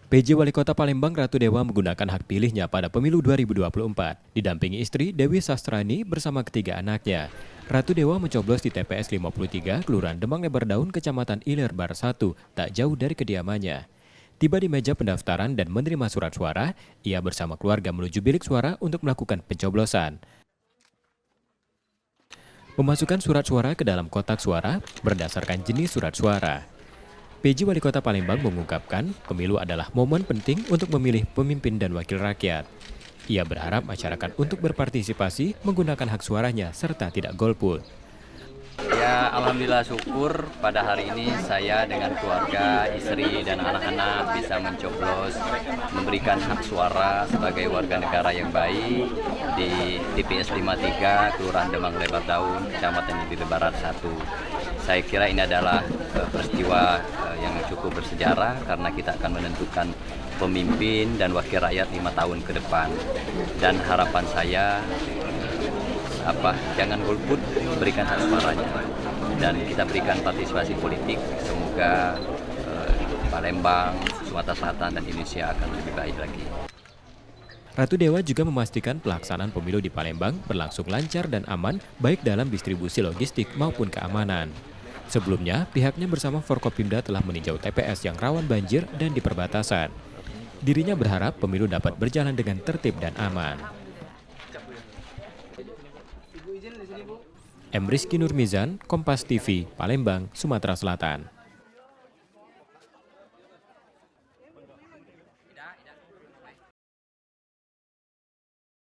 PJ Wali Kota Palembang Ratu Dewa menggunakan hak pilihnya pada pemilu 2024, didampingi istri Dewi Sastrani bersama ketiga anaknya. Ratu Dewa mencoblos di TPS 53, Kelurahan Demang Lebar Daun, Kecamatan Ilir Bar 1, tak jauh dari kediamannya. Tiba di meja pendaftaran dan menerima surat suara, ia bersama keluarga menuju bilik suara untuk melakukan pencoblosan. Memasukkan surat suara ke dalam kotak suara berdasarkan jenis surat suara. PJ Wali Kota Palembang mengungkapkan pemilu adalah momen penting untuk memilih pemimpin dan wakil rakyat. Ia berharap masyarakat untuk berpartisipasi menggunakan hak suaranya serta tidak golput. Ya, alhamdulillah syukur pada hari ini saya dengan keluarga, istri dan anak-anak bisa mencoblos, memberikan hak suara sebagai warga negara yang baik di TPS 53, Kelurahan Demang Lebar Daun, Kecamatan Ilir Barat 1. Saya kira ini adalah peristiwa yang cukup bersejarah karena kita akan menentukan pemimpin dan wakil rakyat 5 tahun ke depan. Dan harapan saya jangan golput, berikan hak suaranya dan kita berikan partisipasi politik. Semoga Palembang, Sumatera Selatan dan Indonesia akan lebih baik lagi. Ratu Dewa juga memastikan pelaksanaan pemilu di Palembang berlangsung lancar dan aman baik dalam distribusi logistik maupun keamanan. Sebelumnya, pihaknya bersama Forkopimda telah meninjau TPS yang rawan banjir dan di perbatasan. Dirinya berharap pemilu dapat berjalan dengan tertib dan aman. M. Rizky Nurmizan, Kompas TV, Palembang, Sumatera Selatan.